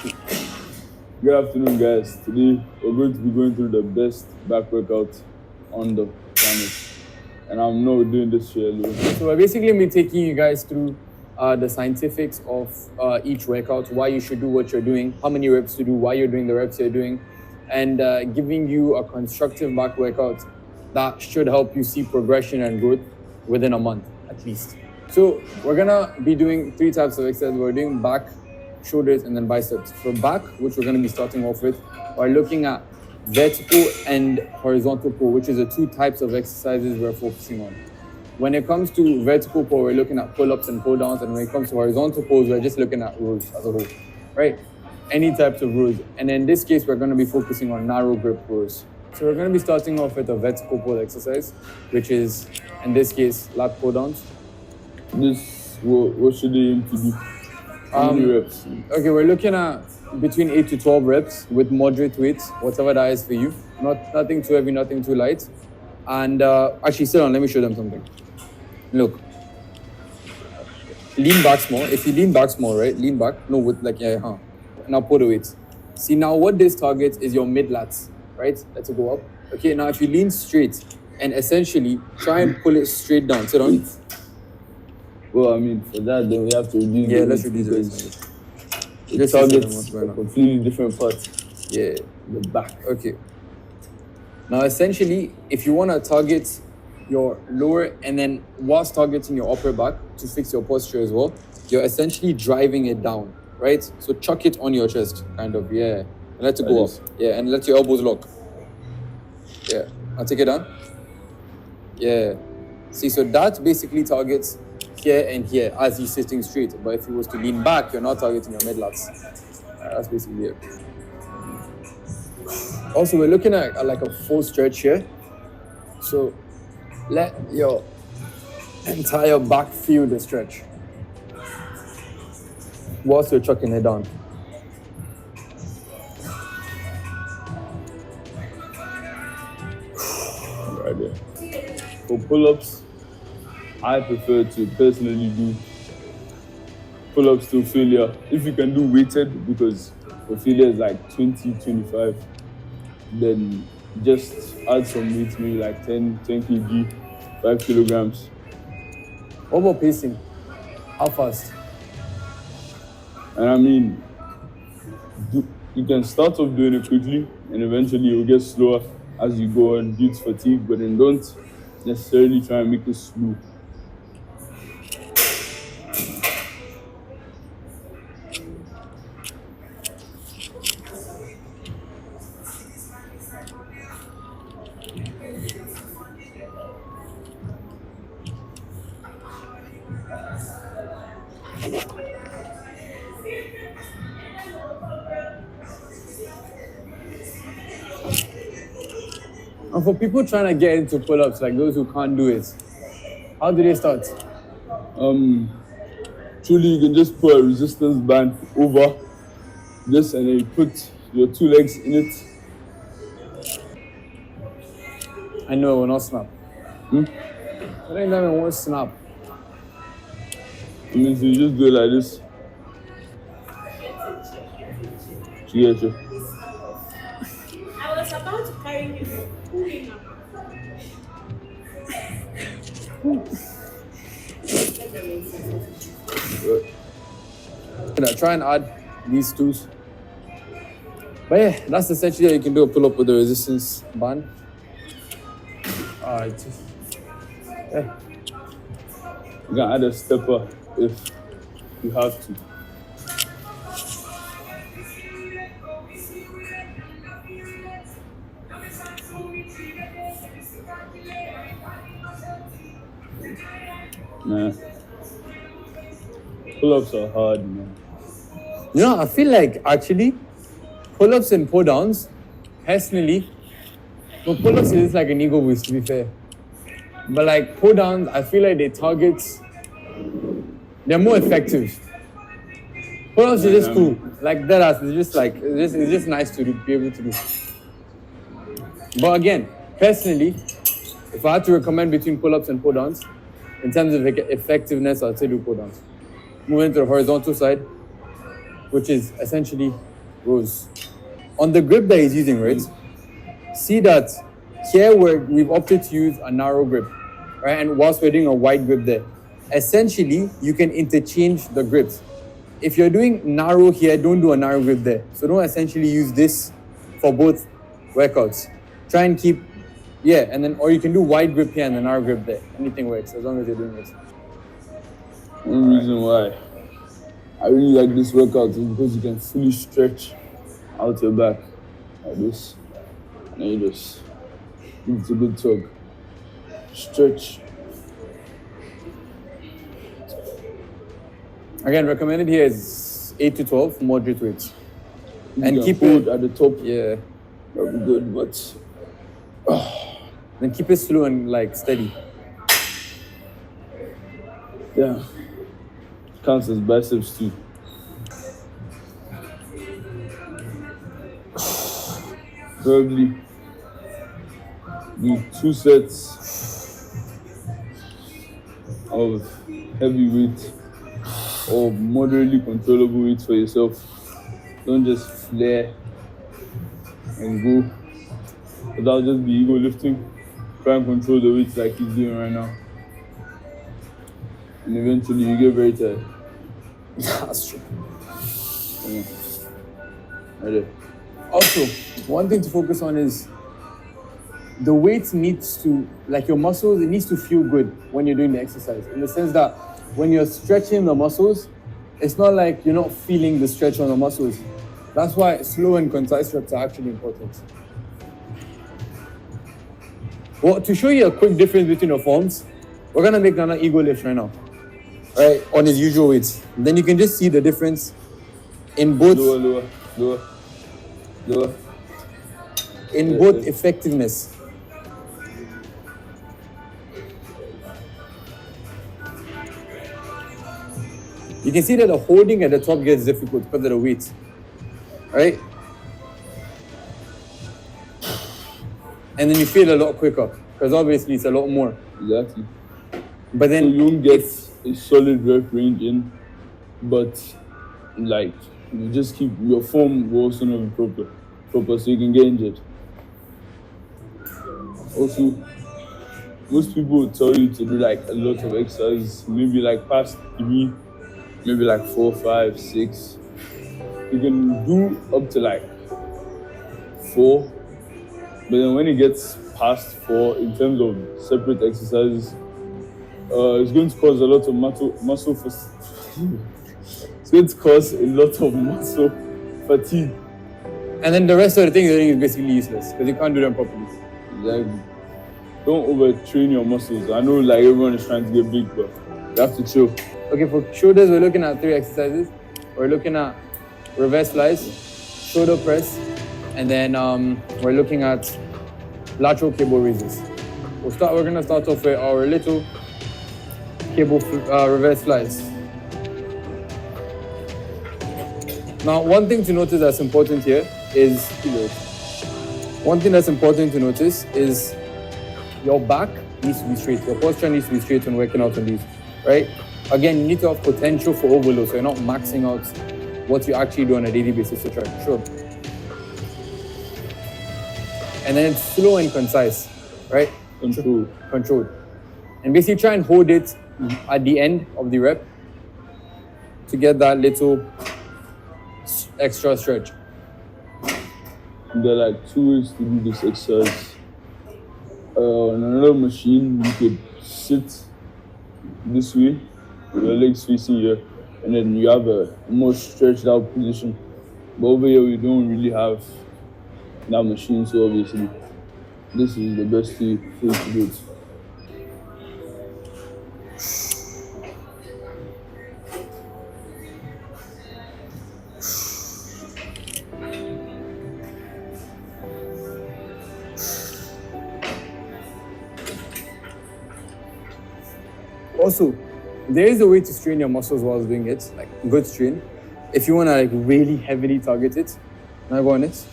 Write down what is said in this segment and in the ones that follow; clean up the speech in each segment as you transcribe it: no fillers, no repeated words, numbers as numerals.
Good afternoon, guys. Today we're going to be going through the best back workout on the planet, and I'm not doing this shit alone. So we're basically be taking you guys through the scientifics of each workout, why you should do what you're doing, how many reps to do, why you're doing the reps you're doing, and giving you a constructive back workout that should help you see progression and growth within a month at least. So we're gonna be doing 3 types of exercises. We're doing back, shoulders, and then biceps. For back, which we're gonna be starting off with, we're looking at vertical and horizontal pull, which is the 2 types of exercises we're focusing on. When it comes to vertical pull, we're looking at pull-ups and pull-downs, and when it comes to horizontal pulls, we're just looking at rows as a whole, right? Any types of rows. And in this case, we're going to be focusing on narrow grip rows. So we're going to be starting off with a vertical pull exercise, which is, in this case, lat pull-downs. What should they aim to do? How many reps? Okay, we're looking at between 8 to 12 reps with moderate weights, whatever that is for you. Nothing too heavy, nothing too light. And actually, sit on, let me show them something. Look, lean back small. If you lean back small, right? Lean back. No, with like, Now pull the weights. See, now what this targets is your mid lats, right? Let's go up. Okay, now if you lean straight and essentially try and pull it straight down. Sit on. Well, I mean, for that, then we have to reduce. Yeah, let's reduce the weight. It targets a completely different part. Yeah, The back. okay. Now, essentially, if you want to target your lower and then whilst targeting your upper back to fix your posture as well, you're essentially driving it down, right? So chuck it on your chest, kind of, yeah. And let it go up. Yeah, and let your elbows lock. Yeah, I'll take it down. Yeah. See, so that basically targets here and here as you're sitting straight. But if you was to lean back, you're not targeting your mid lats. That's basically it. Also, we're looking at like a full stretch here. So let your entire back feel the stretch whilst you're chucking it down. Right there. For pull-ups, I prefer to personally do pull-ups to failure. If you can do weighted, because for failure is like 20, 25, then just add some weight, maybe like 10 kg, 5 kilograms. What about pacing? How fast? And I mean, you can start off doing it quickly, and eventually you'll get slower as you go on due to fatigue, but then don't necessarily try and make it slow. And for people trying to get into pull-ups, like those who can't do it, how do they start? Truly, you can just put a resistance band over this, and then you put your 2 legs in it. I know it will not snap. I think that it won't snap. I mean, so you just do it like this. You get you. I was about to carry you. Pulling up. Try and add these tools. But yeah, that's essentially how you can do a pull-up with the resistance band. Alright. Yeah. You can add a stepper if you have to. Nah. Pull-ups are hard, man. You know, I feel like actually pull-ups and pull-downs, personally, for pull-ups it's like an ego boost, to be fair. But like pull-downs, I feel like they're more effective. Pull-ups are just cool. Like that, it's just nice to be able to do. But again, personally, if I had to recommend between pull-ups and pull-downs, in terms of effectiveness, I'd say do pull-downs. Moving to the horizontal side. which is essentially rows. On the grip that he's using, right? See that here we've opted to use a narrow grip, right? And whilst we're doing a wide grip there, essentially you can interchange the grips. If you're doing narrow here, don't do a narrow grip there. So don't essentially use this for both workouts. Try and keep, and then, or you can do wide grip here and a narrow grip there. Anything works as long as you're doing it. One reason why I really like this workout is because you can fully stretch out your back like this. And then you just give it a good tug. Stretch. Again, recommended here is 8 to 12 moderate weights. You And can keep hold it, at the top. yeah. That'll be good, but Then keep it slow and like steady. yeah. Counts as biceps too. Probably do 2 sets of heavy weight or moderately controllable weight for yourself. Don't just flare and go. Without just be ego lifting. Try and control the weight like he's doing right now. And eventually you get very tired. That's true. Yeah. Right there. Also, one thing to focus on is the weight needs to, like your muscles, it needs to feel good when you're doing the exercise. In the sense that when you're stretching the muscles, it's not like you're not feeling the stretch on the muscles. That's why slow and concise reps are actually important. Well, to show you a quick difference between your forms, we're gonna make another ego lift right now, right, on his usual weights. Then you can just see the difference in both Lower. in both effectiveness. You can see that the holding at the top gets difficult because of the weight, right? And then you feel a lot quicker because obviously it's a lot more. Exactly. But So then you won't get a solid rep range in, but like you just keep your form will also not be proper so you can get injured. Also, most people will tell you to do like a lot of exercise, maybe like past 3, maybe like 4, 5, 6. You can do up to like 4, but then when it gets past 4 in terms of separate exercises, it's going to cause a lot of muscle it's going to cause a lot of muscle fatigue. and then the rest of the things you're doing is basically useless because you can't do them properly. Exactly. Don't overtrain your muscles. I know like everyone is trying to get big, but you have to chill. Okay, for shoulders, we're looking at 3 exercises. We're looking at reverse flies, shoulder press, and then we're looking at lateral cable raises. We're gonna start off with our little cable reverse flies. Now, one thing to notice that's important here is your back needs to be straight. Your posture needs to be straight when working out on these, right? Again, you need to have potential for overload, so you're not maxing out what you actually do on a daily basis to try. Sure. And then it's slow and concise, right? Controlled. And basically try and hold it at the end of the rep to get that little extra stretch. There are like 2 ways to do this exercise. On another machine, you could sit this way with your legs facing here, and then you have a more stretched out position. But over here, we don't really have that machine, so obviously, this is the best way for you to do it. Also, there is a way to strain your muscles while doing it, like good strain. If you want to like really heavily target it, now go on it.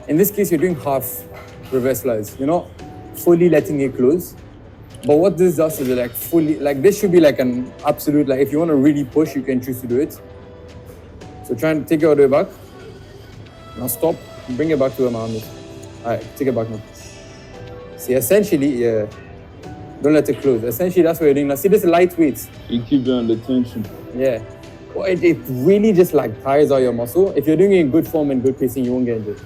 In this case, you're doing half reverse flies. You're not fully letting it close. But what this does is like fully, like this should be like an absolute, like if you want to really push, you can choose to do it. So try and take it all the way back. Now stop, bring it back to where my arm is. All right, take it back now. See, essentially, yeah, don't let it close. Essentially, that's what you're doing now. See, this is lightweight. You keep it under tension. Yeah. Well, it really just like tires out your muscle. If you're doing it in good form and good pacing, you won't get injured.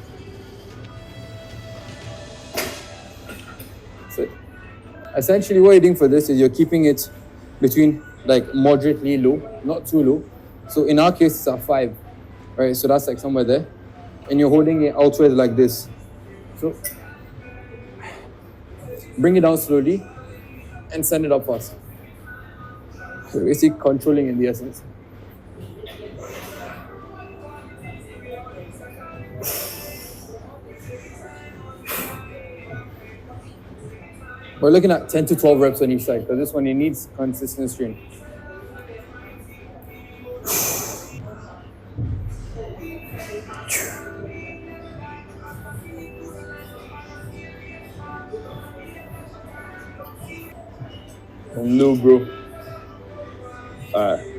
So essentially what you're doing for this is you're keeping it between like moderately low, not too low. So in our case, it's at 5, right? So that's like somewhere there. And you're holding it outwards like this. So bring it down slowly and send it up fast. So basically controlling in the essence. We're looking at 10 to 12 reps on each side because this one, it needs consistent strain. From low, bro. Alright.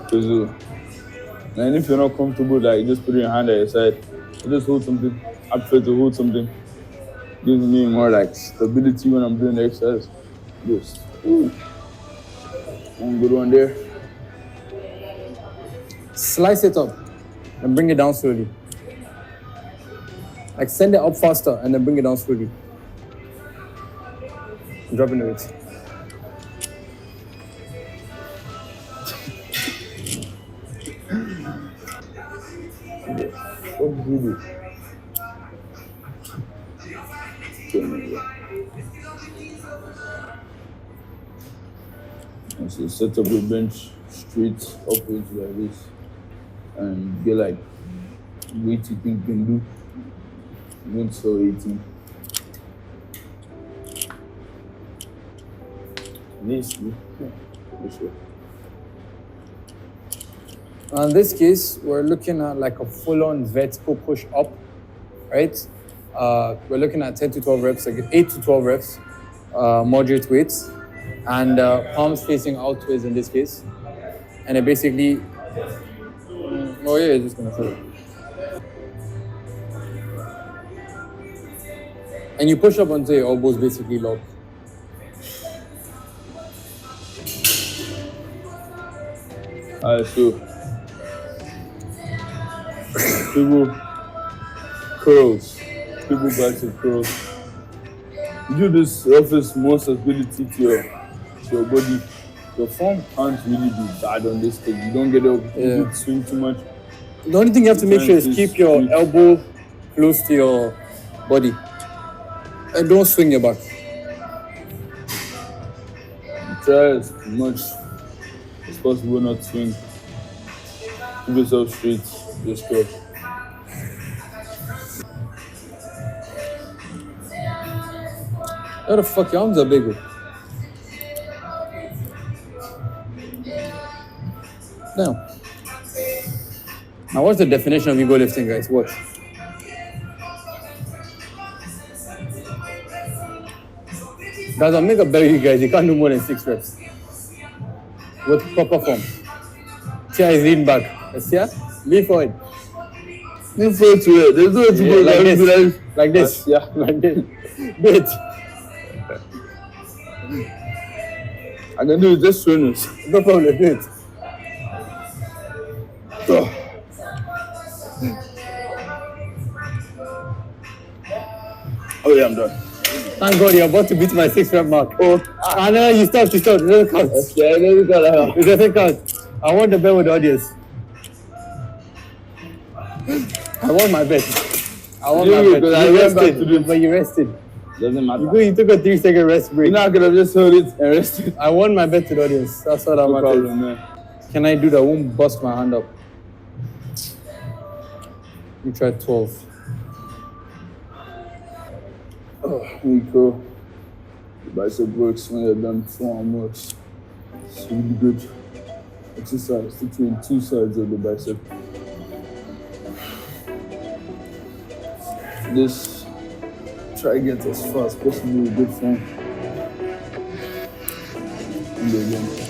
And if you're not comfortable, like just put your hand at your side. Just hold something. I prefer to hold something. Gives me more like stability when I'm doing the exercise. Just one good one there. Slice it up and bring it down slowly. Like send it up faster and then bring it down slowly. Dropping the weight. What do you do? And so set up your bench straight upwards like this and get like weight you think you can do. Don't so 18. Nice, yeah, for sure. In this case, we're looking at like a full-on vertical push up, right? We're looking at 10 to 12 reps, like 8 to 12 reps, moderate weights, and palms facing outwards in this case. And it basically, oh yeah, it's just gonna show it. And you push up until your elbows basically lock. Alright, so people curls, people bicep curls. Do this offers more stability to your body. Your form can't really be bad on this because you don't get to swing too much. The only thing you have to make sure is keep your elbow close to your body. And don't swing your back. Try as much as possible not to swing. Keep yourself straight, just go. How the fuck your arms are big? Now what's the definition of ego lifting, guys? Watch. Guys, I'll make a bet with you guys. You can't do more than 6 reps with proper form. Tia is leaning back. Yes, yeah? Lean forward. Lean forward to it. There's no way to go like this. Like this. Yeah. Like this. Do it. I can do it, just trainers. No problem, do it. Oh yeah, I'm done. Thank God you're about to beat my 6 rep mark. Oh, no, you stopped. It doesn't count. Yeah, it doesn't count. It doesn't count. I want the bet with the audience. I want my bet. I want my bet. You rested, but you rested. Doesn't matter. You took a 3-second rest break. You're not gonna just hold it and rest it. I want my bet to the audience. That's what I'm problem, man. Can I do that? I won't bust my hand up. You try 12. Oh, here you go. The bicep works when you're done 4 arm works. It's really good. exercise to train two sides of the bicep. This try get as far as possible with good form. And again.